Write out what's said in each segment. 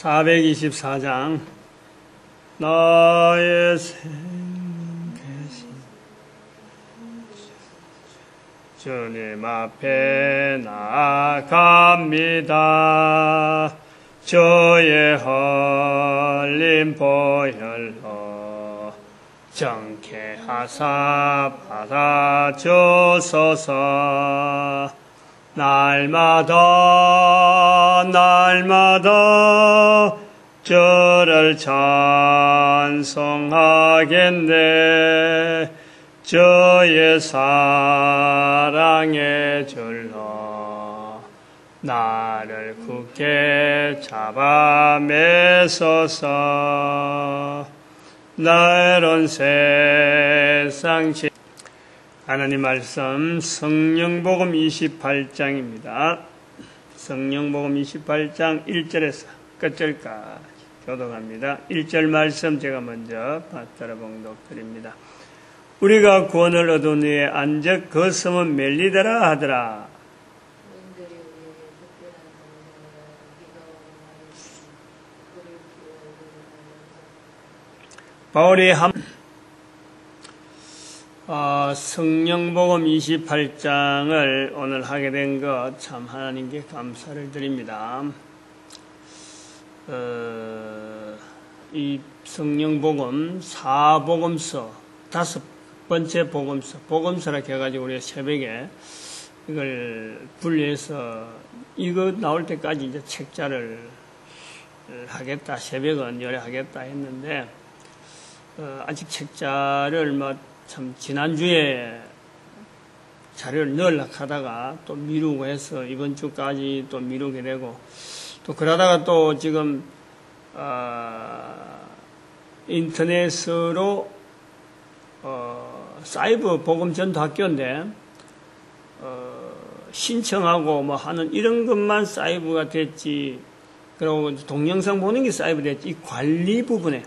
424장 나의 생계신 주님 앞에 나아갑니다. 주의 흘린 보혈로 정케하사 받아주소서. 날마다 주를 찬송하겠네. 주의 사랑의 줄로 나를 굳게 잡아 매소서. 나는 세상 하나님 말씀 성령복음 28장입니다. 성령복음 28장 1절에서 끝절까지 교독합니다. 1절 말씀 제가 먼저 받들어 봉독드립니다. 우리가 구원을 얻은 후에 안적 그 섬은 멜리더라 하더라. 바울이 성령복음 28장을 오늘 하게 된 것 참 하나님께 감사를 드립니다. 이 성령복음 4복음서 5번째 복음서라 해가지고 우리가 새벽에 이걸 분리해서 이거 나올 때까지 이제 책자를 하겠다, 새벽은 열애하겠다 했는데 아직 책자를 참 지난주에 자료를 넣으려고 하다가 또 미루고 해서 이번 주까지 또 미루게 되고 또 그러다가 또 지금 인터넷으로 사이버 복음 전도학교인데 신청하고 뭐 하는 이런 것만 사이버가 됐지, 그리고 동영상 보는 게 사이버 됐지, 이 관리 부분에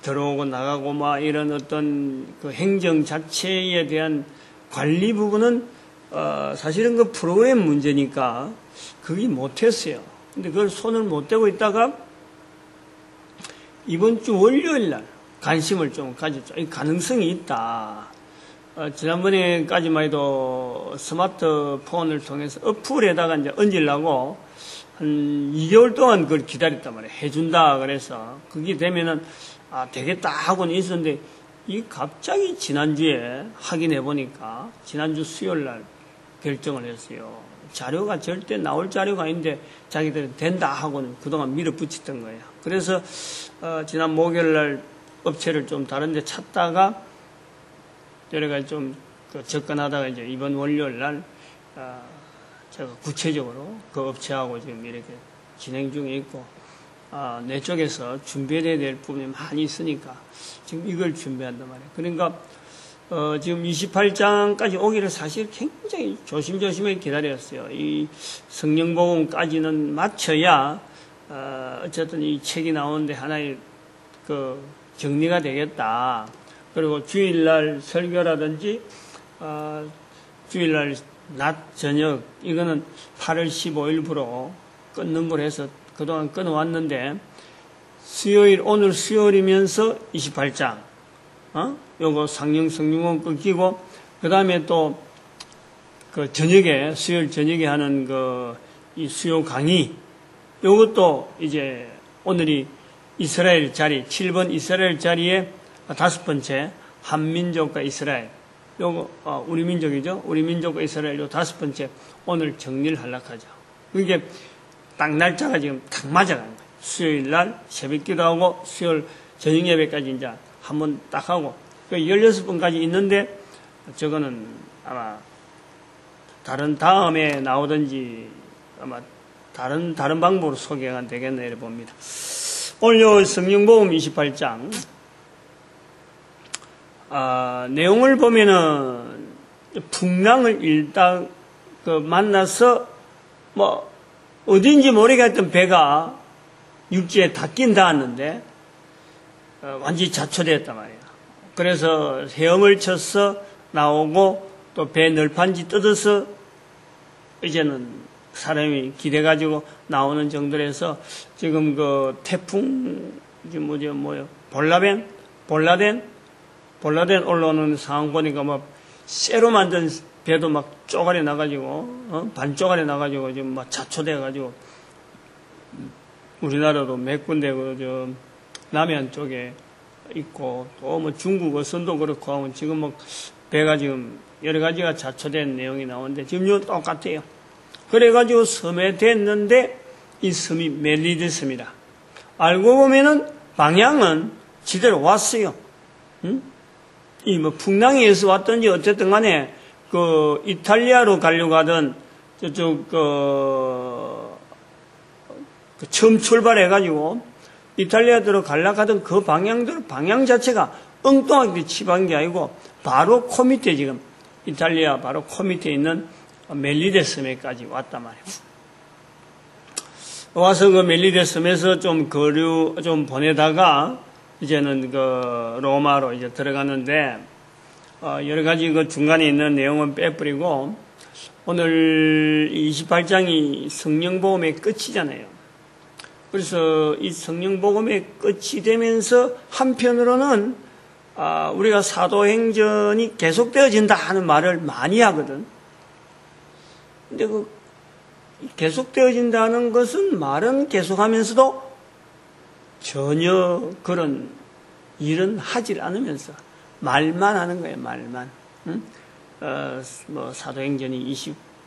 들어오고 나가고 막 이런 어떤 그 행정 자체에 대한 관리 부분은 사실은 그 프로그램 문제니까 그게 못했어요. 근데 그걸 손을 못 대고 있다가 이번 주 월요일 날 관심을 좀 가졌죠. 이 가능성이 있다. 지난번에까지만 해도 스마트폰을 통해서 어플에다가 이제 얹으려고 한 2개월 동안 그걸 기다렸단 말이에요. 해준다 그래서 그게 되면은 되겠다 하고는 있었는데, 이 갑자기 지난주에 확인해 보니까 지난주 수요일 날 결정을 했어요. 자료가 절대 나올 자료가 아닌데 자기들은 된다 하고는 그동안 밀어붙였던 거예요. 그래서 지난 목요일 날 업체를 좀 다른 데 찾다가 여러 가지 좀 접근하다가 이제 이번 월요일 날 제가 구체적으로 그 업체하고 지금 이렇게 진행 중에 있고, 내 쪽에서 준비해야 될 부분이 많이 있으니까 지금 이걸 준비한단 말이에요. 그러니까 지금 28장까지 오기를 사실 굉장히 조심조심하게 기다렸어요. 이 성령복음까지는 마쳐야 어쨌든 이 책이 나오는데 하나의 그 정리가 되겠다. 그리고 주일날 설교라든지 주일날 낮 저녁 이거는 8월 15일부로 끊는 걸 해서 그동안 끊어왔는데, 수요일, 오늘 수요일이면서 28장, 요거 성령복음 끊기고, 그 다음에 또, 수요일 저녁에 하는 이 수요 강의, 요것도 이제 오늘이 이스라엘 자리, 7번 이스라엘 자리에 5번째, 한민족과 이스라엘, 요거, 우리 민족이죠? 우리 민족과 이스라엘 요 5번째, 오늘 정리를 하려고 하죠. 이게 딱 날짜가 지금 딱 맞아가는 거예요. 수요일 날 새벽 기도하고 수요일 저녁 예배까지 이제 한번 딱 하고 16번까지 있는데, 저거는 아마 다음에 나오든지 아마 다른 방법으로 소개가 되겠네 이렇게 봅니다. 오늘 성령복음 28장 내용을 보면은 풍랑을 일단 만나서 어딘지 모르겠던 배가 육지에 닿긴 닿았는데 완전히 자초되었단 말이에요. 그래서 헤엄을 쳐서 나오고 또 배 널판지 뜯어서 이제는 사람이 기대가지고 나오는 정도라서 지금 그 태풍, 뭐요? 볼라덴 올라오는 상황 보니까 막 쇠로 만든 배도 막 쪼가리 나가지고, 반 쪼가리 나가지고 지금 막 자초돼가지고 우리나라도 몇 군데 남해안 쪽에 있고 또 뭐 중국 어선도 그렇고 하면 지금 뭐 배가 지금 여러 가지가 자초된 내용이 나오는데 지금 이거 똑같아요. 그래가지고 섬에 됐는데 이 섬이 멜리드섬이라. 알고 보면은 방향은 지대로 왔어요. 이 뭐 풍랑에서 왔든지 어쨌든 간에 그 이탈리아로 가려고 하던 저쪽 처음 출발해가지고 이탈리아로 가려고 하던 그 방향 자체가 엉뚱하게 치반 게 아니고 바로 코 밑에 지금 이탈리아 바로 코 밑에 있는 멜리데 섬에까지 왔단 말이에요. 와서 그 멜리데 섬에서 좀 보내다가 이제는 그 로마로 이제 들어가는데 여러 가지 그 중간에 있는 내용은 빼버리고 오늘 28장이 성령복음의 끝이잖아요. 그래서 이 성령복음의 끝이 되면서 한편으로는 우리가 사도행전이 계속되어진다 하는 말을 많이 하거든. 근데 그 계속되어진다는 것은 말은 계속하면서도 전혀 그런 일은 하질 않으면서 말만 하는 거예요. 말만. 응? 뭐 사도행전이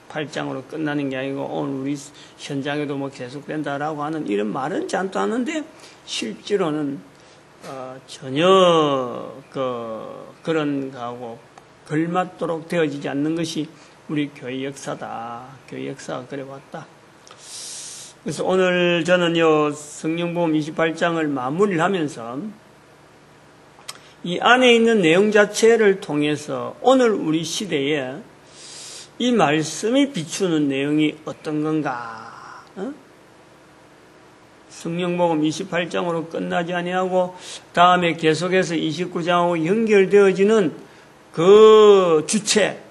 28장으로 끝나는 게 아니고 오늘 우리 현장에도 뭐 계속된다라고 하는 이런 말은 잔뜩 하는데 실제로는 전혀 그런 거하고 걸맞도록 되어지지 않는 것이 우리 교회 역사다. 교회 역사가 그래 왔다. 그래서 오늘 저는 성령복음 28장을 마무리를 하면서 이 안에 있는 내용 자체를 통해서 오늘 우리 시대에 이 말씀이 비추는 내용이 어떤 건가? 성령복음 28장으로 끝나지 아니하고 다음에 계속해서 29장하고 연결되어지는 그 주체,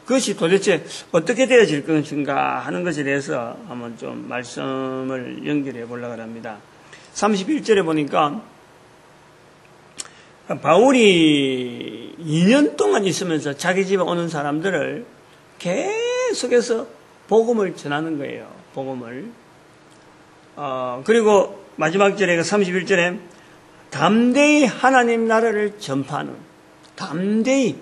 그것이 도대체 어떻게 되어질 것인가 하는 것에 대해서 한번 좀 말씀을 연결해 보려고 합니다. 31절에 보니까 바울이 2년 동안 있으면서 자기 집에 오는 사람들을 계속해서 복음을 전하는 거예요. 복음을. 그리고 마지막 절에 31절에 담대히 하나님 나라를 전파하는, 담대히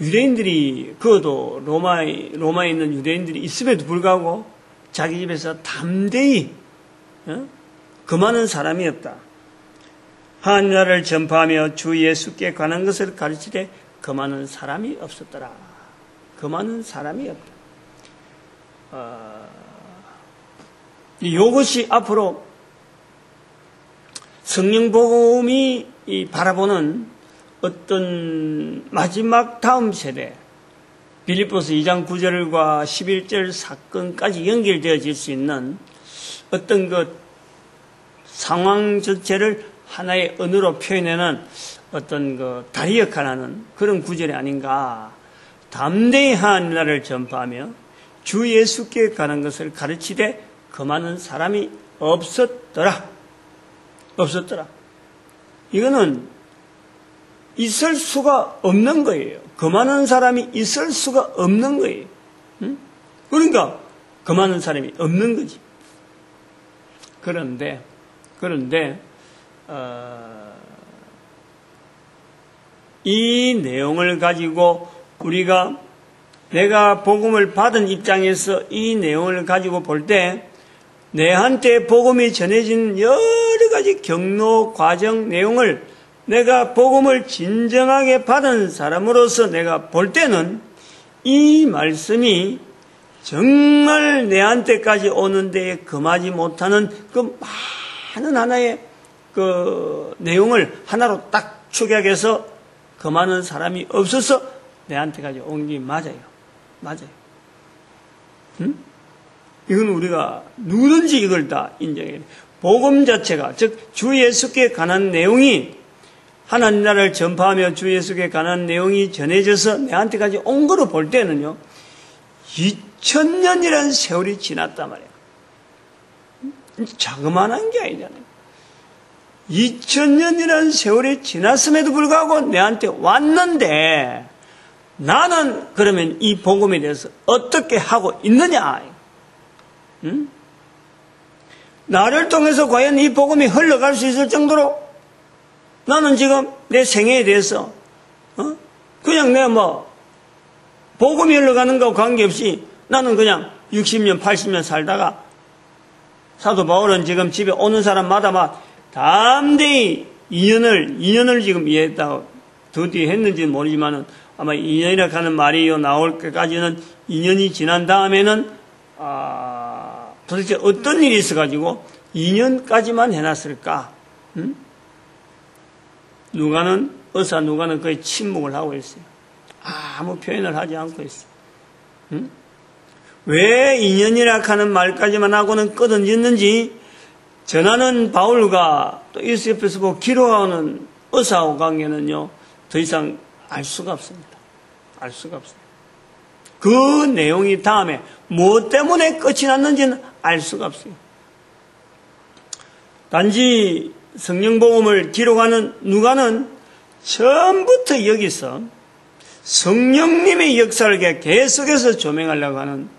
유대인들이 그것도 로마에 있는 유대인들이 있음에도 불구하고 자기 집에서 담대히 그 많은 사람이었다. 하나님 나라를 전파하며 주 예수께 관한 것을 가르치되 그 많은 사람이 없었더라. 그 많은 사람이 없다. 이것이 앞으로 성령복음이 바라보는 어떤 마지막 다음 세대, 빌립보서 2장 9절과 11절 사건까지 연결되어질 수 있는 어떤 그 상황 전체를 하나의 언어로 표현하는 어떤 그 다리 역할을 하는 그런 구절이 아닌가. 담대히 하나님 나라를 전파하며 주 예수께 가는 것을 가르치되 그 많은 사람이 없었더라. 이거는 있을 수가 없는 거예요. 그 많은 사람이 있을 수가 없는 거예요. 그러니까 그 많은 사람이 없는 거지. 그런데 이 내용을 가지고 내가 복음을 받은 입장에서 이 내용을 가지고 볼 때 내한테 복음이 전해진 여러 가지 경로, 과정, 내용을 내가 복음을 진정하게 받은 사람으로서 내가 볼 때는 이 말씀이 정말 내한테까지 오는 데에 금하지 못하는 그 많은 하나의 그 내용을 하나로 딱 축약해서 그 많은 사람이 없어서 내한테까지 온 게 맞아요. 이건 우리가 누구든지 이걸 다 인정해야 돼. 복음 자체가, 즉 주 예수께 관한 내용이 하나님 나라를 전파하며 주 예수께 관한 내용이 전해져서 내한테까지 온 거로 볼 때는요, 2000년이라는 세월이 지났단 말이에요. 자그마한 게 아니잖아요. 2000년이라는 세월이 지났음에도 불구하고 내한테 왔는데 나는 그러면 이 복음에 대해서 어떻게 하고 있느냐? 응? 나를 통해서 과연 이 복음이 흘러갈 수 있을 정도로 나는 지금 내 생애에 대해서 그냥 내가 복음이 흘러가는 거와 관계없이 나는 그냥 60년, 80년 살다가 사도 바울은 지금 집에 오는 사람마다 막 담대히 2년을 지금 이해했다고 드디어 했는지는 모르지만은 아마 2년이라 하는 말이 나올 때까지는 2년이 지난 다음에는 도대체 어떤 일이 있어가지고 2년까지만 해놨을까? 응? 누가는 거의 침묵을 하고 있어요. 아무 표현을 하지 않고 있어요. 응? 왜 2년이라 하는 말까지만 하고는 끊어졌는지 전하는 바울과 또 이스라엘에서 보고 기록하는 의사와 관계는요, 더 이상 알 수가 없습니다. 알 수가 없어요. 그 내용이 다음에 무엇 때문에 끝이 났는지는 알 수가 없어요. 단지 성령복음을 기록하는 누가는 처음부터 여기서 성령님의 역사를 계속해서 조명하려고 하는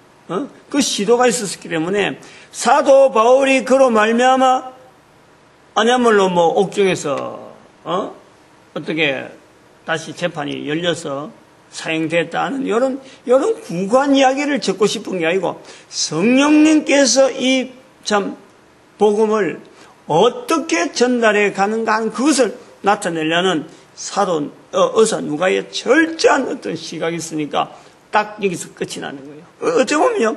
그 시도가 있었기 때문에 사도 바울이 그로 말미암아 아냐물로 옥중에서 어떻게 다시 재판이 열려서 사형됐다는 이런 구간 이야기를 적고 싶은 게 아니고 성령님께서 이 참 복음을 어떻게 전달해 가는가 하는 그것을 나타내려는 사도 의사 누가의 철저한 어떤 시각이 있으니까 딱 여기서 끝이 나는 거예요. 어찌 보면요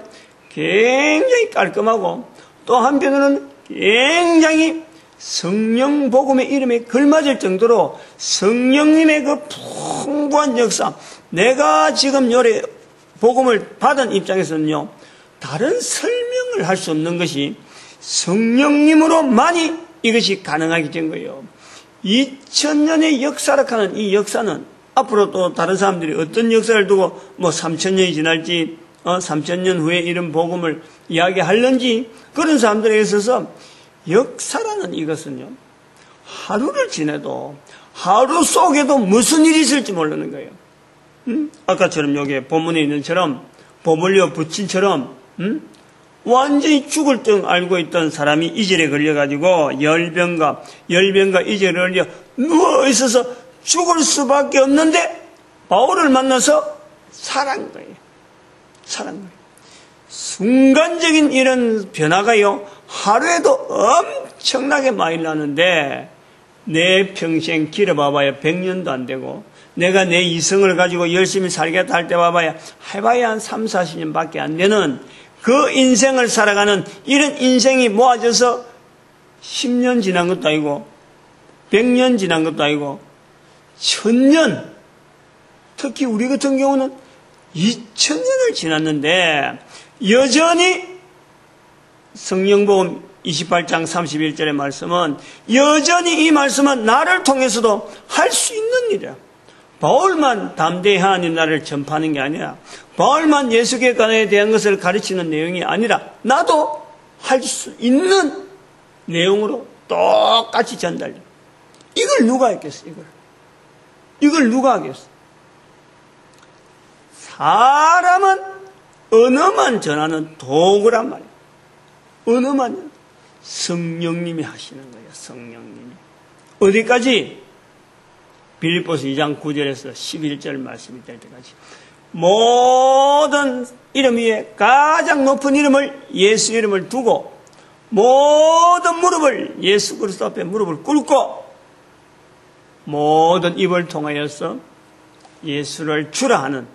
굉장히 깔끔하고 또 한편으로는 굉장히 성령 복음의 이름에 걸맞을 정도로 성령님의 그 풍부한 역사, 내가 지금 요래 복음을 받은 입장에서는요 다른 설명을 할 수 없는 것이 성령님으로만이 이것이 가능하게 된 거예요. 2000년의 역사라 하는 이 역사는 앞으로 또 다른 사람들이 어떤 역사를 두고 3000년이 지날지 3000년 후에 이런 복음을 이야기하려는지 그런 사람들에 있어서 역사라는 이것은요 하루를 지내도 하루 속에도 무슨 일이 있을지 모르는 거예요. 아까처럼 여기 본문에 있는 처럼 버물려 붙인처럼 완전히 죽을 등 알고 있던 사람이 이절에 걸려가지고 열병과 이절에 걸려 누워있어서 죽을 수밖에 없는데 바울을 만나서 살아난 거예요. 순간적인 이런 변화가요 하루에도 엄청나게 많이 나는데 내 평생 길어봐봐야 100년도 안 되고 내가 내 이성을 가지고 열심히 살겠다 할 때 봐봐야 해봐야 한 3, 40년밖에 안 되는 그 인생을 살아가는 이런 인생이 모아져서 10년 지난 것도 아니고 100년 지난 것도 아니고 1000년, 특히 우리 같은 경우는 2000년을 지났는데 여전히 성령복음 28장 31절의 말씀은 여전히 이 말씀은 나를 통해서도 할 수 있는 일이야. 바울만 담대히 하나님 나라를 전파하는 게 아니라 바울만 예수의 관에 대한 것을 가르치는 내용이 아니라 나도 할 수 있는 내용으로 똑같이 전달돼. 이걸 누가 했겠어? 이걸 누가 하겠어? 사람은 언어만 전하는 도구란 말이야. 언어만 성령님이 하시는 거예요. 성령님이. 어디까지? 빌립보서 2장 9절에서 11절 말씀이 될 때까지 모든 이름 위에 가장 높은 이름을 예수 이름을 두고 모든 무릎을 예수 그리스도 앞에 무릎을 꿇고 모든 입을 통하여서 예수를 주라 하는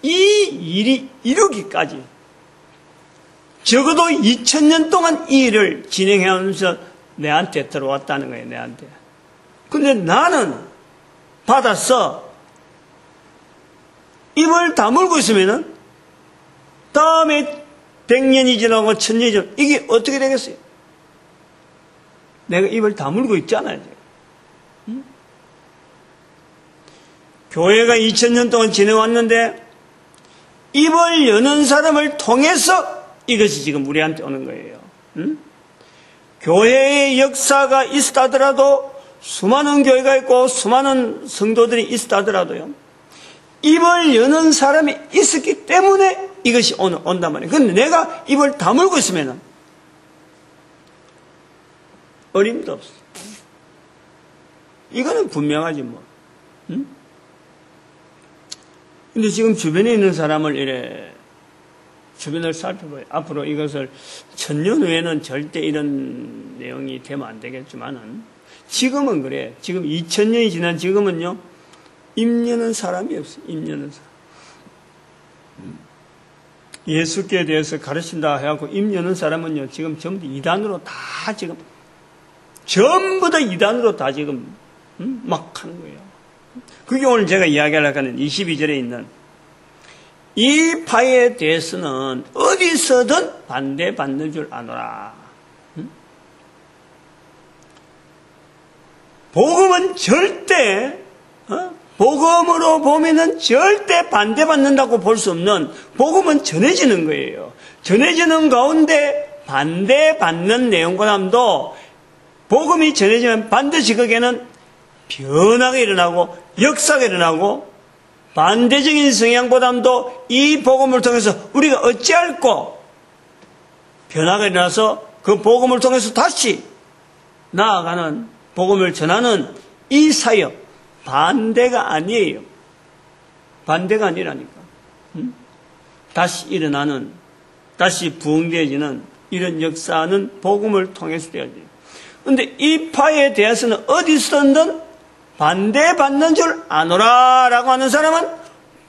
이 일이 이루기까지 적어도 2000년 동안 이 일을 진행해오면서 내한테 들어왔다는 거예요. 내한테. 근데 나는 받았어. 입을 다물고 있으면은 다음에 100년이 지나고 1000년이 지나고 이게 어떻게 되겠어요? 내가 입을 다물고 있잖아요. 응? 교회가 2000년 동안 지내왔는데 입을 여는 사람을 통해서 이것이 지금 우리한테 오는 거예요. 교회의 역사가 있다 하더라도, 수많은 교회가 있고 수많은 성도들이 있다 하더라도요, 입을 여는 사람이 있었기 때문에 이것이 온단 말이에요. 그런데 내가 입을 다물고 있으면 어림도 없어. 이거는 분명하지 뭐. 근데 지금 주변에 있는 사람을 이래 주변을 살펴봐요. 앞으로 이것을 1000년 후에는 절대 이런 내용이 되면 안 되겠지만은, 지금은 그래. 지금 2000년이 지난 지금은요, 입 여는 사람이 없어요. 입 여는 사람. 예수께 대해서 가르친다 해갖고 입 여는 사람은요, 지금 전부 이단으로 다 지금, 전부 다 이단으로 다 지금, 막 하는 거예요. 그게 오늘 제가 이야기하려고 하는 22절에 있는, 이 파에 대해서는 어디서든 반대받는 줄 아노라. 복음은 절대, 복음으로 보면은 절대 반대받는다고 볼 수 없는, 복음은 전해지는 거예요. 전해지는 가운데 반대받는 내용보다도 복음이 전해지면 반드시 거기에는 변화가 일어나고 역사가 일어나고, 반대적인 성향보다도 이 복음을 통해서 우리가 어찌할꼬 변화가 일어나서 그 복음을 통해서 다시 나아가는, 복음을 전하는 이 사역, 반대가 아니에요. 반대가 아니라니까. 다시 일어나는, 다시 부흥되어지는 이런 역사는 복음을 통해서 되어져요. 그런데 이 파에 대해서는 어디서든 반대받는 줄 아노라 라고 하는 사람은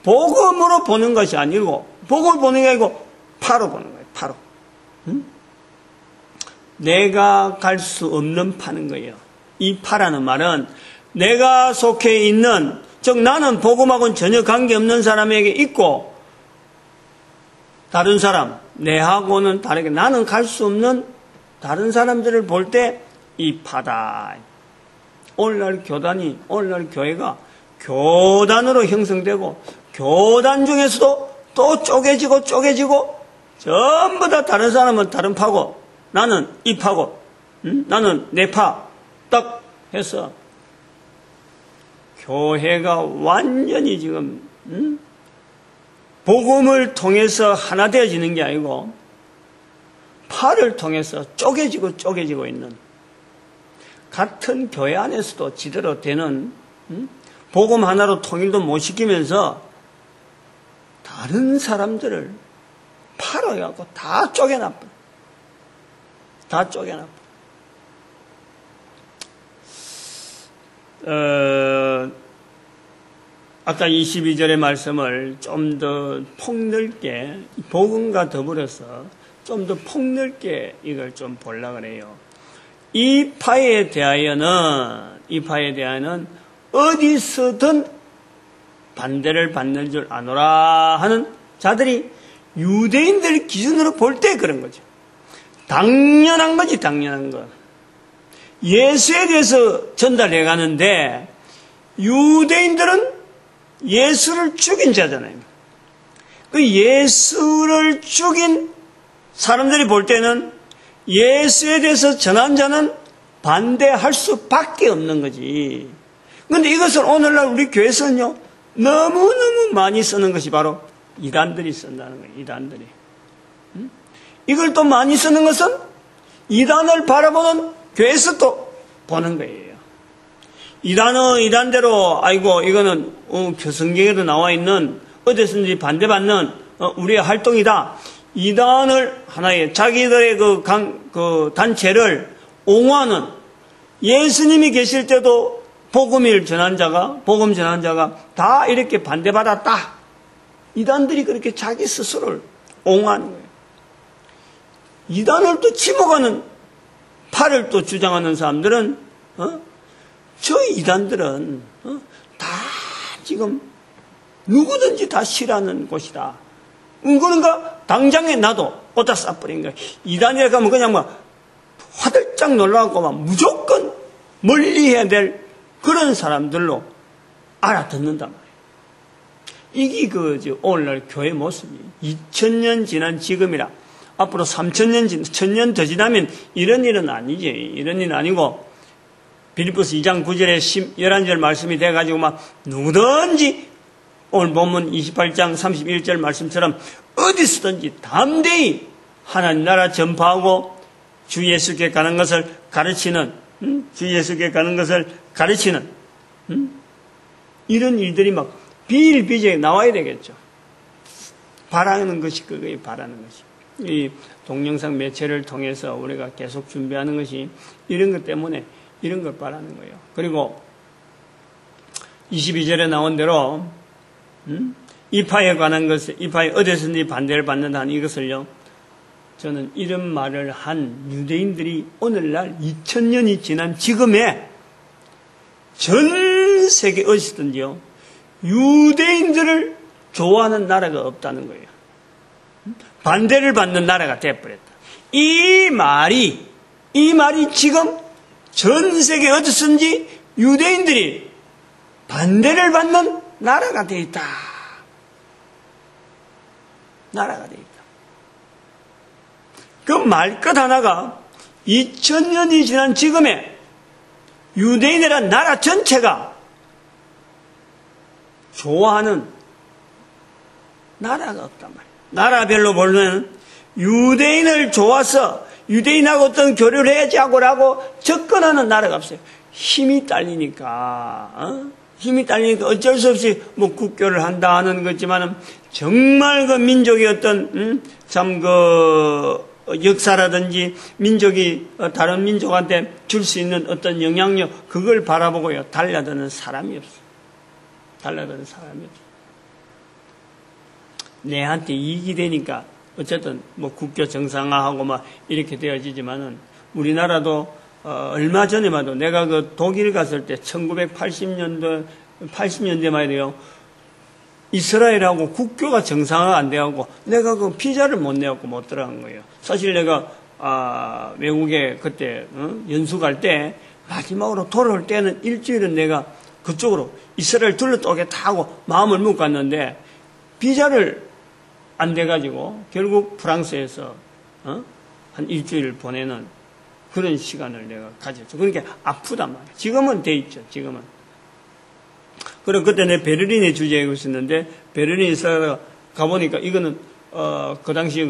복음으로 보는 것이 아니고, 복음을 보는 게 아니고 파로 보는 거예요. 파로. 내가 갈 수 없는 파는 거예요. 이 파라는 말은 내가 속해 있는, 즉 나는 복음하고는 전혀 관계없는 사람에게 있고, 다른 사람, 내하고는 다르게 나는 갈 수 없는 다른 사람들을 볼 때 이 파다. 오늘날 교단이, 오늘날 교회가 교단으로 형성되고, 교단 중에서도 또 쪼개지고 전부 다 다른 사람은 다른 파고, 나는 이 파고, 나는 내 파, 딱 해서 교회가 완전히 지금 복음을 통해서 하나 되어지는 게 아니고 파를 통해서 쪼개지고 있는, 같은 교회 안에서도 지대로 되는 복음 하나로 통일도 못 시키면서 다른 사람들을 파로 해갖고 다 쪼개놔버려. 다 쪼개놔버려. 아까 22절의 말씀을 좀 더 폭넓게, 복음과 더불어서 좀 더 폭넓게 이걸 좀 보려고 그래요. 이 파에 대하여는 어디서든 반대를 받는 줄 아노라 하는 자들이 유대인들 기준으로 볼 때 그런 거죠. 당연한 거지, 당연한 거. 예수에 대해서 전달해 가는데 유대인들은 예수를 죽인 자잖아요. 그 예수를 죽인 사람들이 볼 때는 예수에 대해서 전한 자는 반대할 수밖에 없는 거지. 그런데 이것을 오늘날 우리 교회에서는요, 너무너무 많이 쓰는 것이 바로 이단들이 쓴다는 거예요. 이단들이. 이걸 또 많이 쓰는 것은 이단을 바라보는 교회에서 또 보는 거예요. 이단대로, 아이고, 이거는 성경에도 나와 있는, 어디서든지 반대받는 우리의 활동이다. 이단을 하나의 자기들의 그 단체를 옹호하는, 예수님이 계실 때도 복음 전한 자가 다 이렇게 반대받았다. 이단들이 그렇게 자기 스스로를 옹호하는 거예요. 이단을 또 지목하는, 파를 또 주장하는 사람들은, 저 이단들은, 다 지금 누구든지 다 싫어하는 곳이다. 그런가? 당장에 나도 어디다 쏴버린 거야. 이단에 가면 그냥 막 화들짝 놀라고 막 무조건 멀리 해야 될 그런 사람들로 알아듣는단 말이에요. 이게 오늘날 교회 모습이 2000년 지난 지금이라 앞으로 3000년 1000년 더 지나면 이런 일은 아니지. 이런 일은 아니고 빌립보서 2장 9절에 11절 말씀이 돼가지고 막 누구든지 오늘 본문 28장 31절 말씀처럼 어디서든지 담대히 하나님 나라 전파하고 주 예수께 가는 것을 가르치는 주 예수께 가는 것을 가르치는 이런 일들이 막 비일비재하게 나와야 되겠죠. 바라는 것이 그거예요. 바라는 것이. 이 동영상 매체를 통해서 우리가 계속 준비하는 것이 이런 것 때문에 이런 걸 바라는 거예요. 그리고 22절에 나온 대로 이파에 관한 것을 이파에 어디서든지 반대를 받는다는 이것을요. 저는 이런 말을 한 유대인들이 오늘날 2000년이 지난 지금에 전 세계 어디서든지요. 유대인들을 좋아하는 나라가 없다는 거예요. 반대를 받는 나라가 되어버렸다. 이 말이 지금 전 세계 어디서든지 유대인들이 반대를 받는 나라가 되어 있다. 나라가 되어 있다. 그 말끝 하나가 2000년이 지난 지금에 유대인이란 나라 전체가 좋아하는 나라가 없단 말이에요. 나라별로 보면 유대인을 좋아서 유대인하고 어떤 교류를 해야지 하고라고 접근하는 나라가 없어요. 힘이 딸리니까 어쩔 수 없이 뭐 국교를 한다 하는 거지만은 정말 그 민족의 어떤 역사라든지 민족이 다른 민족한테 줄 수 있는 어떤 영향력 그걸 바라보고요. 달라드는 사람이 없어요. 달라드는 사람이 없어요. 내한테 이익이 되니까 어쨌든 뭐 국교 정상화하고 막 이렇게 되어지지만은 우리나라도 얼마 전에만 해도 내가 그 독일 갔을 때 1980년대만 해도요. 이스라엘하고 국교가 정상화가 안 돼갖고 내가 그 비자를 못 내갖고 못 들어간 거예요. 사실 내가 외국에 그때 연수 갈 때 마지막으로 돌아올 때는 일주일은 내가 그쪽으로 이스라엘 둘러도겠다 하고 마음을 먹고 갔는데 비자를 안 돼가지고 결국 프랑스에서 한 일주일 보내는 그런 시간을 내가 가졌죠. 그러니까 아프단 말이에요. 지금은 돼 있죠. 지금은. 그럼 그때 내 베를린에 주재하고 있었는데 베를린에 가보니까 이거는 그 당시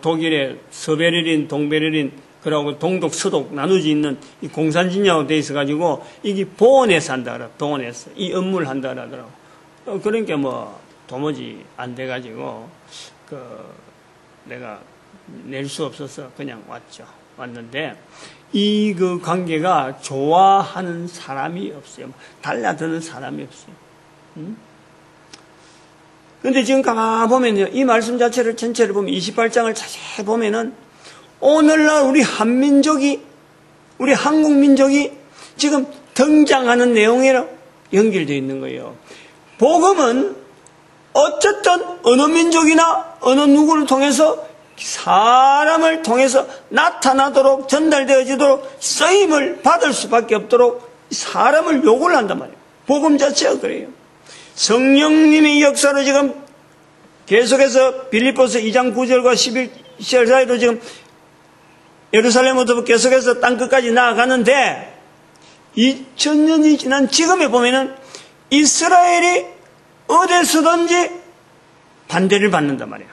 독일의 서베를린, 동베를린 그러고 동독, 서독 나누지 있는 이 공산진영으로 돼 있어가지고 이게 보원에서 한다 그러 보원에서 이 업무를 한다 그러더라고. 그러니까 뭐 도무지 안 돼가지고 내가 낼 수 없어서 그냥 왔는데 이 그 관계가 좋아하는 사람이 없어요. 달라드는 사람이 없어요. 그런데 지금 가보면요. 이 말씀 자체를 전체를 보면 28장을 자세히 보면은 오늘날 우리 한민족이 우리 한국민족이 지금 등장하는 내용이랑 연결되어 있는 거예요. 복음은 어쨌든 어느 민족이나 어느 누구를 통해서 사람을 통해서 나타나도록 전달되어지도록 쓰임을 받을 수밖에 없도록 사람을 요구를 한단 말이에요. 복음 자체가 그래요. 성령님의 역사로 지금 계속해서 빌립보서 2장 9절과 11절 사이로 지금 예루살렘부터 계속해서 땅끝까지 나아가는데 2000년이 지난 지금에 보면은 이스라엘이 어디서든지 반대를 받는단 말이에요.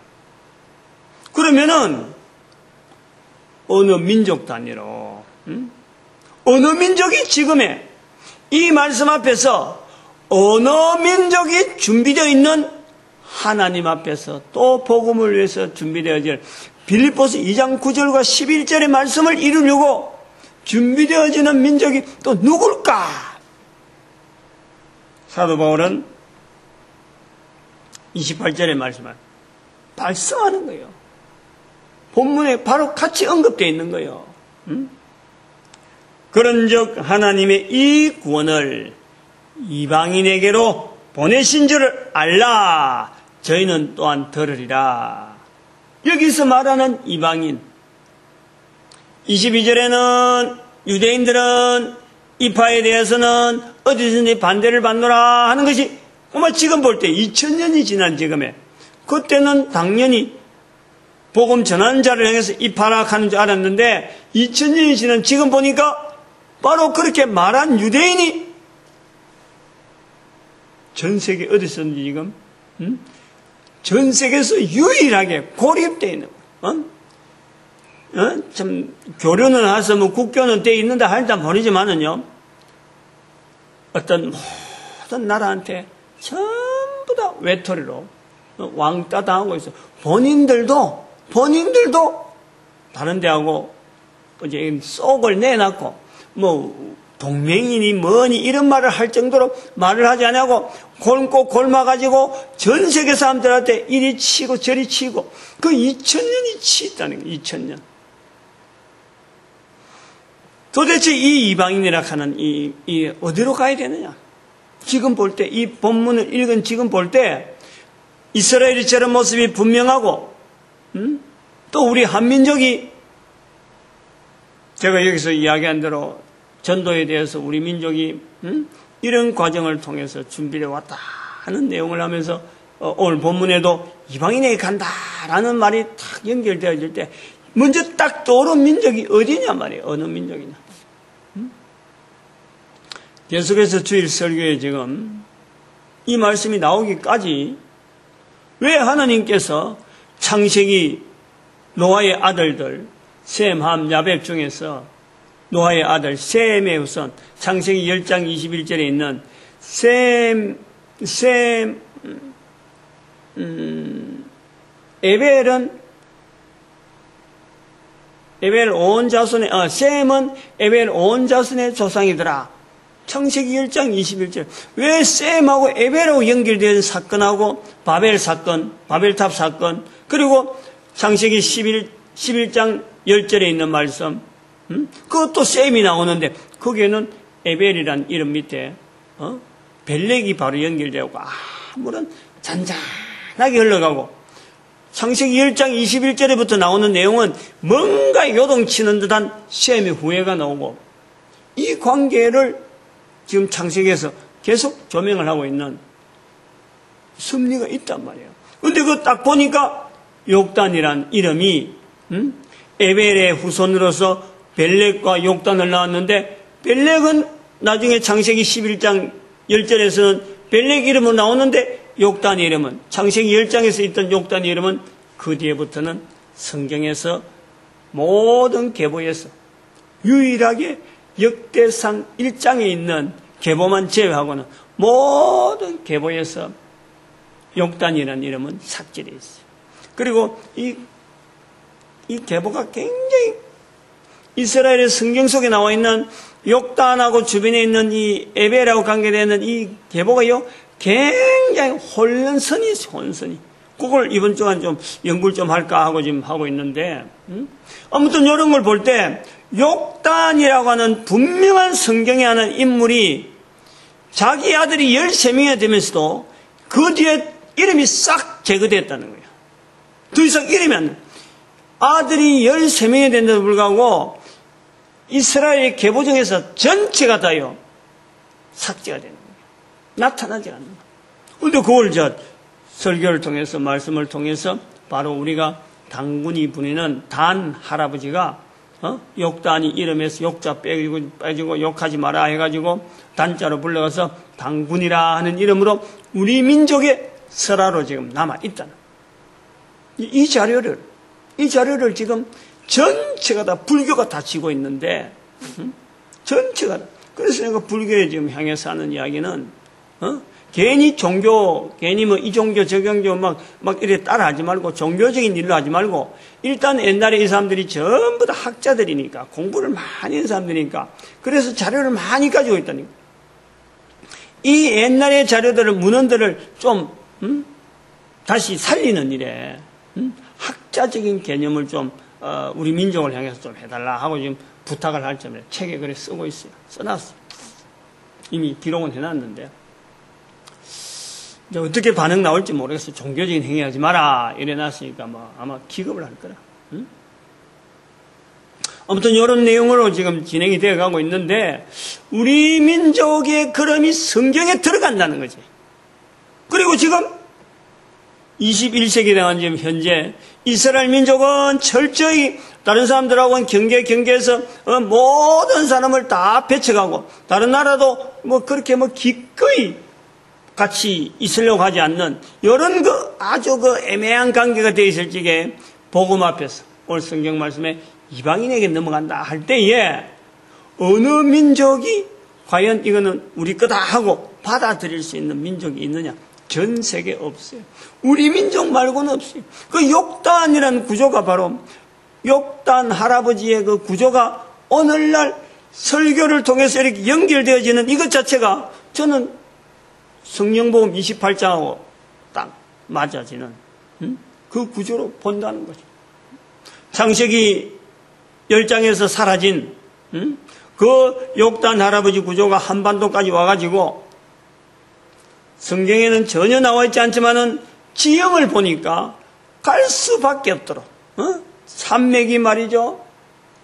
그러면은 어느 민족 단위로 어느 민족이 지금의 이 말씀 앞에서 어느 민족이 준비되어 있는 하나님 앞에서 또 복음을 위해서 준비되어질 빌립보서 2장 9절과 11절의 말씀을 이루려고 준비되어지는 민족이 또 누굴까? 사도 바울은 28절의 말씀을 발성하는 거예요. 본문에 바로 같이 언급되어 있는 거예요. 그런즉 하나님의 이 구원을 이방인에게로 보내신 줄을 알라. 저희는 또한 들으리라. 여기서 말하는 이방인 22절에는 유대인들은 이파에 대해서는 어디든지 반대를 받노라 하는 것이 아마 지금 볼 때 2000년이 지난 지금에 그때는 당연히 복음 전하는 자를 향해서 이 발악하는 줄 알았는데 2000년이 지난 지금 보니까 바로 그렇게 말한 유대인이 전 세계 어디서든지 지금 전 세계에서 유일하게 고립되어 있는 참 교류는 해서 뭐 국교는 돼 있는다 할다 모르지만은요 어떤 모든 나라한테 전부 다 외톨이로 왕따 당하고 있어. 본인들도 다른 데하고 이제 쏙을 내놨고 뭐 동맹이니 뭐니 이런 말을 할 정도로 말을 하지 않냐고 골고 골마가지고 전 세계 사람들한테 이리 치고 저리 치고 그 2000년이 치있다는 거예요. 2000년. 도대체 이 이방인이라 하는 이 어디로 가야 되느냐? 지금 볼 때 이 본문을 읽은 지금 볼 때 이스라엘이 저런 모습이 분명하고 또 우리 한민족이 제가 여기서 이야기한 대로 전도에 대해서 우리 민족이 이런 과정을 통해서 준비해 왔다 하는 내용을 하면서 오늘 본문에도 이방인에게 간다라는 말이 탁 연결되어질 때 먼저 딱 떠오른 민족이 어디냐 말이에요. 어느 민족이냐. 계속해서 주일 설교에 지금 이 말씀이 나오기까지 왜 하나님께서 창세기 노아의 아들들 셈, 함, 야벳 중에서 노아의 아들 셈의 후손 창세기 10장 21절에 있는 에벨 온 자손의 셈은 에벨 온 자손의 조상이더라. 창세기 10장 21절. 왜 셈하고 에벨하고 연결된 사건하고 바벨 사건, 바벨탑 사건, 그리고 창세기 11장 10절에 있는 말씀, 그것도 셈이 나오는데 거기에는 에벨이란 이름 밑에 벨렉이 바로 연결되고 아무런 잔잔하게 흘러가고 창세기 10장 21절에부터 나오는 내용은 뭔가 요동치는 듯한 셈의 후회가 나오고 이 관계를 지금 창세기에서 계속 조명을 하고 있는 섭리가 있단 말이에요. 근데 그거 딱 보니까 욕단이란 이름이 에벨의 후손으로서 벨렉과 욕단을 낳았는데 벨렉은 나중에 창세기 11장 10절에서는 벨렉 이름으로 나오는데 욕단의 이름은 창세기 10장에서 있던 욕단의 이름은 그 뒤에부터는 성경에서 모든 계보에서 유일하게 역대상 1장에 있는 계보만 제외하고는 모든 계보에서 욕단이라는 이름은 삭제되어 있어요. 그리고 이 계보가 굉장히 이스라엘의 성경 속에 나와 있는 욕단하고 주변에 있는 이 에벨하고 관계되는 이 계보가요 굉장히 혼선이 있어요. 혼선이. 그걸 이번 주간 좀 연구를 좀 할까 하고 지금 하고 있는데 아무튼 이런 걸 볼 때 욕단이라고 하는 분명한 성경에 하는 인물이 자기 아들이 13명이 되면서도 그 뒤에 이름이 싹 제거됐다는 거예요. 더 이상 이름이 안 나요. 아들이 13명이 된데도 불구하고 이스라엘의 계보정에서 전체가 다요 삭제가 되는 거예요. 나타나지 않는 거예요. 그런데 그걸 설교를 통해서 말씀을 통해서 바로 우리가 당군이 부리는 단 할아버지가 욕단이 이름에서 욕자 빼지고 욕하지 마라 해가지고 단자로 불러가서 당군이라 하는 이름으로 우리 민족의 설화로 지금 남아있다는 이 자료를 지금 전체가 다 불교가 다 지고 있는데 전체가 다. 그래서 내가 불교에 지금 향해서 하는 이야기는 괜히 괜히 뭐 이 종교 저 종교 막 이렇게 따라하지 말고 종교적인 일로 하지 말고 일단 옛날에 이 사람들이 전부 다 학자들이니까 공부를 많이 한 사람들이니까 그래서 자료를 많이 가지고 있다니까. 이 옛날의 자료들을 문헌들을 좀 다시 살리는 일에 학자적인 개념을 좀 우리 민족을 향해서 좀 해달라 하고 지금 부탁을 할 점에 책에 그래 쓰고 있어요. 써놨어요. 이미 기록은 해놨는데 이제 어떻게 반응 나올지 모르겠어요. 종교적인 행위하지 마라 이래놨으니까 뭐 아마 기겁을 할 거라. 아무튼 이런 내용으로 지금 진행이 되어가고 있는데 우리 민족의 걸음이 성경에 들어간다는 거지. 지금 21세기 되는 지금 현재 이스라엘 민족은 철저히 다른 사람들하고는 경계에서 모든 사람을 다 배척하고 다른 나라도 그렇게 기꺼이 같이 있으려고 하지 않는 이런 아주 애매한 관계가 되어 있을 적에 복음 앞에서 오늘 성경 말씀에 이방인에게 넘어간다 할 때에 어느 민족이 과연 이거는 우리 거다 하고 받아들일 수 있는 민족이 있느냐? 전 세계에 없어요. 우리 민족 말고는 없어요. 그 욕단이라는 구조가 바로 욕단 할아버지의 그 구조가 오늘날 설교를 통해서 이렇게 연결되어지는 이것 자체가 저는 성령복음 28장하고 딱 맞아지는 그 구조로 본다는 거죠. 창세기 10장에서 사라진 그 욕단 할아버지 구조가 한반도까지 와가지고 성경에는 전혀 나와 있지 않지만은 지형을 보니까 갈 수밖에 없도록 산맥이 말이죠.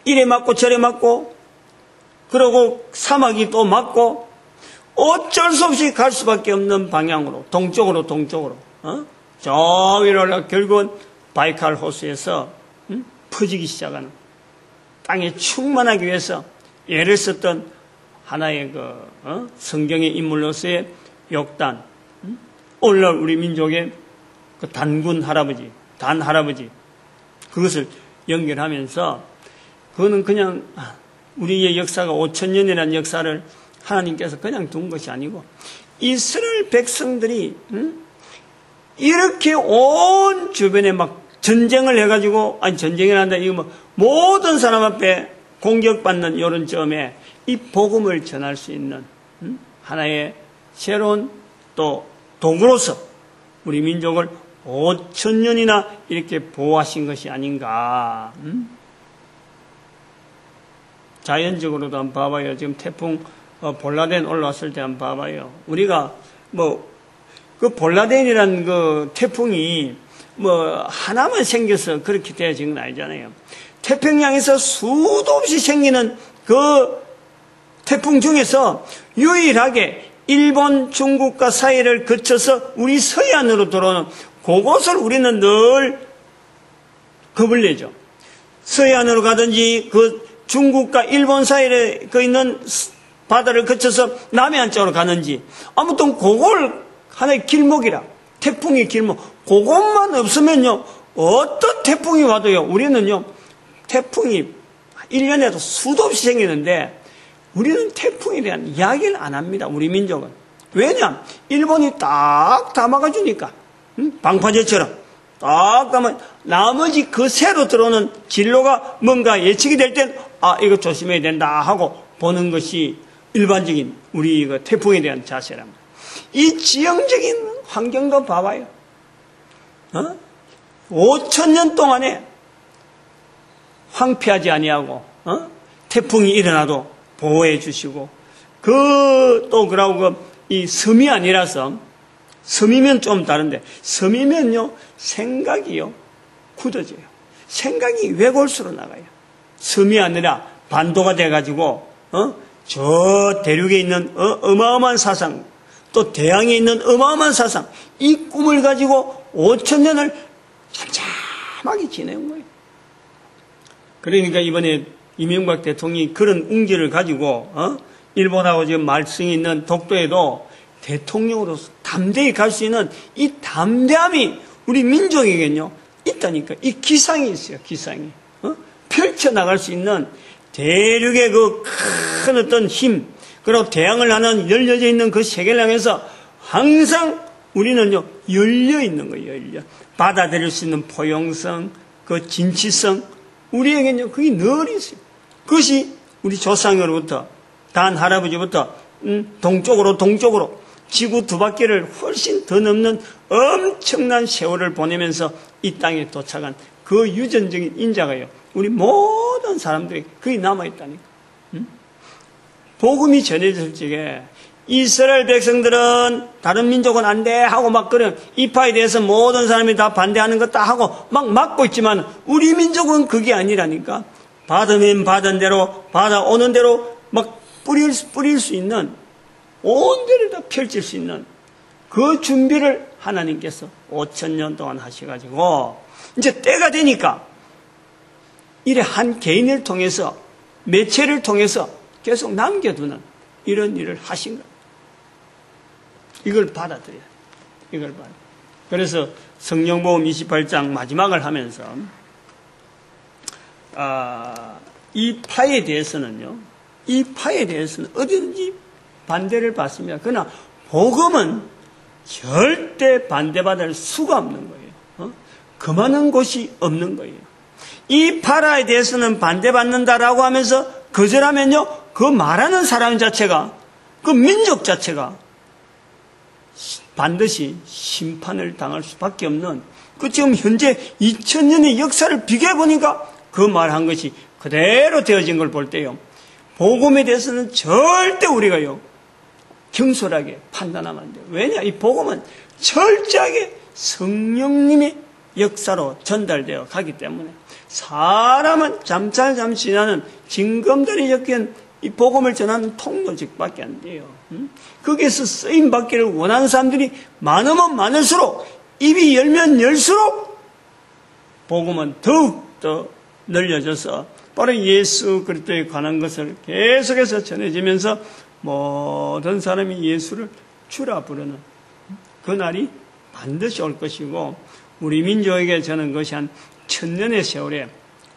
이래 맞고 저래 맞고 그러고 사막이 또 맞고 어쩔 수 없이 갈 수밖에 없는 방향으로 동쪽으로 저 위로 올라 결국은 바이칼 호수에서 퍼지기 시작하는 땅에 충만하기 위해서 예를 썼던 하나의 성경의 인물로서의 욕단, 오늘날 우리 민족의 그 단군 할아버지, 단 할아버지, 그것을 연결하면서 그거는 그냥 우리의 역사가 5,000년이라는 역사를 하나님께서 그냥 둔 것이 아니고 이스라엘 백성들이 이렇게 온 주변에 막 전쟁을 해가지고 전쟁이 난다 이거 모든 사람 앞에 공격받는 이런 점에 이 복음을 전할 수 있는 하나의 새로운 또 도구로서 우리 민족을 5,000년이나 이렇게 보호하신 것이 아닌가. 자연적으로도 한번 봐봐요. 지금 태풍 볼라덴 올라왔을 때 한번 봐봐요. 우리가 그 볼라덴이라는 그 태풍이 하나만 생겨서 그렇게 되어진 건 아니잖아요. 태평양에서 수도 없이 생기는 그 태풍 중에서 유일하게 일본, 중국과 사이를 거쳐서 우리 서해안으로 들어오는 그곳을 우리는 늘 겁을 내죠. 서해안으로 가든지 그 중국과 일본 사이에 있는 바다를 거쳐서 남해안 쪽으로 가는지 아무튼 그걸 하나의 길목이라 태풍의 길목 그것만 없으면요 어떤 태풍이 와도요 우리는요 태풍이 1년에도 수도 없이 생기는데 우리는 태풍에 대한 이야기를 안 합니다. 우리 민족은. 왜냐? 일본이 딱 담아가주니까 방파제처럼 딱 담아 나머지 그 새로 들어오는 진로가 뭔가 예측이 될 땐 이거 조심해야 된다 하고 보는 것이 일반적인 우리 그 태풍에 대한 자세랍니다. 이 지형적인 환경도 봐봐요. 5,000년 동안에 황폐하지 아니하고 태풍이 일어나도 보호해 주시고 그러고 이 섬이 아니라서 섬이면 좀 다른데 섬이면요 생각이요 굳어져요. 생각이 외골수로 나가요. 섬이 아니라 반도가 돼가지고 저 대륙에 있는 어마어마한 사상 또 대양에 있는 어마어마한 사상 이 꿈을 가지고 5,000년을 잠잠하게 지내온 거예요. 그러니까 이번에 이명박 대통령이 그런 웅지를 가지고 일본하고 지금 말썽이 있는 독도에도 대통령으로서 담대히 갈 수 있는 이 담대함이 우리 민족에게는요 있다니까. 이 기상이 있어요. 기상이 펼쳐나갈 수 있는 대륙의 그 큰 어떤 힘 그리고 대항을 하는 열려져 있는 그 세계를 향해서 항상 우리는요 열려 있는 거예요. 열려 받아들일 수 있는 포용성 그 진취성 우리에게는요 그게 늘 있어요. 그것이 우리 조상으로부터 단 할아버지부터 동쪽으로 지구 두 바퀴를 훨씬 더 넘는 엄청난 세월을 보내면서 이 땅에 도착한 그 유전적인 인자가요 우리 모든 사람들이 그게 남아있다니까. 복음이 전해질 적에 이스라엘 백성들은 다른 민족은 안 돼 하고 막 그런 이파에 대해서 모든 사람이 다 반대하는 것 다 하고 막 막고 있지만 우리 민족은 그게 아니라니까. 받으면 받은 대로 받아오는 대로 막 뿌릴 수 있는 온 데를 다 펼칠 수 있는 그 준비를 하나님께서 5,000년 동안 하셔가지고 이제 때가 되니까 이래 한 개인을 통해서 매체를 통해서 계속 남겨두는 이런 일을 하신 거예요. 이걸 받아들여야 돼요. 이걸 받아. 그래서 성령복음 28장 마지막을 하면서 이 파에 대해서는 어디든지 반대를 받습니다. 그러나 복음은 절대 반대받을 수가 없는 거예요. 그만한 곳이 없는 거예요. 이 파라에 대해서는 반대받는다라고 하면서 거절하면요, 그 말하는 사람 자체가, 그 민족 자체가 반드시 심판을 당할 수밖에 없는, 그 지금 현재 2000년의 역사를 비교해 보니까 그 말한 것이 그대로 되어진 걸 볼 때요, 복음에 대해서는 절대 우리가요 경솔하게 판단하면 안 돼요. 왜냐? 이 복음은 철저하게 성령님의 역사로 전달되어 가기 때문에 사람은 잠깐 지나는 징검다리 엮인 이 복음을 전하는 통로직밖에 안 돼요. 거기에서 쓰임 받기를 원하는 사람들이 많으면 많을수록, 입이 열면 열수록 복음은 더욱더 늘려져서 바로 예수 그리스도에 관한 것을 계속해서 전해지면서 모든 사람이 예수를 주라 부르는 그날이 반드시 올 것이고, 우리 민족에게 저는 그것이 한 1000년의 세월에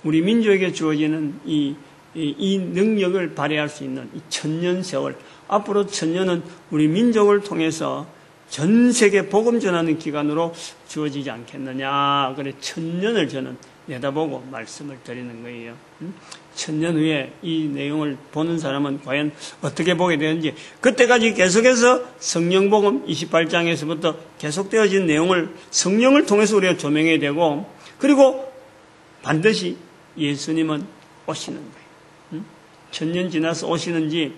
우리 민족에게 주어지는 이 능력을 발휘할 수 있는 이 1000년 세월, 앞으로 1000년은 우리 민족을 통해서 전 세계 복음 전하는 기간으로 주어지지 않겠느냐. 그래 1000년을 저는 내다보고 말씀을 드리는 거예요. 1000년 후에 이 내용을 보는 사람은 과연 어떻게 보게 되는지, 그때까지 계속해서 성령복음 28장에서부터 계속되어진 내용을 성령을 통해서 우리가 조명해야 되고, 그리고 반드시 예수님은 오시는 거예요. 1000년 지나서 오시는지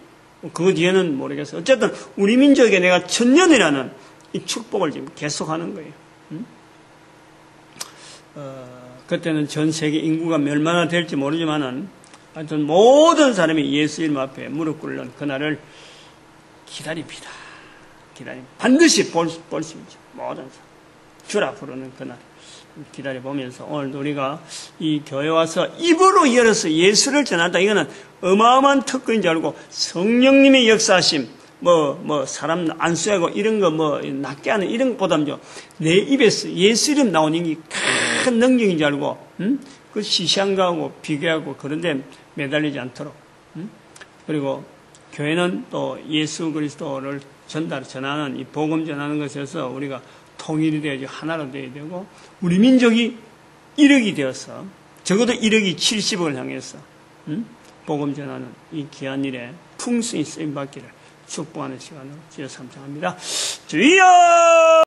그 뒤에는 모르겠어요. 어쨌든 우리 민족에게 내가 1000년이라는 이 축복을 지금 계속하는 거예요. 그때는 전 세계 인구가 얼마나 될지 모르지만은 하여튼 모든 사람이 예수 이름 앞에 무릎 꿇는 그날을 기다립니다. 반드시 볼 수 있죠. 모든 사람 주라 부르는 그날 기다려보면서 오늘도 우리가 이 교회 와서 입으로 열어서 예수를 전한다. 이거는 어마어마한 특권인 줄 알고, 성령님의 역사하심, 사람 안수하고 이런 거 낫게 하는 이런 것보다는요, 내 입에서 예수 이름 나오는 게 큰 능력인 줄 알고, 그 시시한가하고 비교하고 그런데 매달리지 않도록, 그리고 교회는 또 예수 그리스도를 전하는 이 복음 전하는 것에서 우리가 통일이 되어야지, 하나로 되어야 되고, 우리 민족이 1억이 되어서 적어도 1억이 70억을 향해서 복음 전하는 이 귀한 일에 풍성히 쓰임받기를 축복하는 시간으로 주여 삼창합니다. 주여!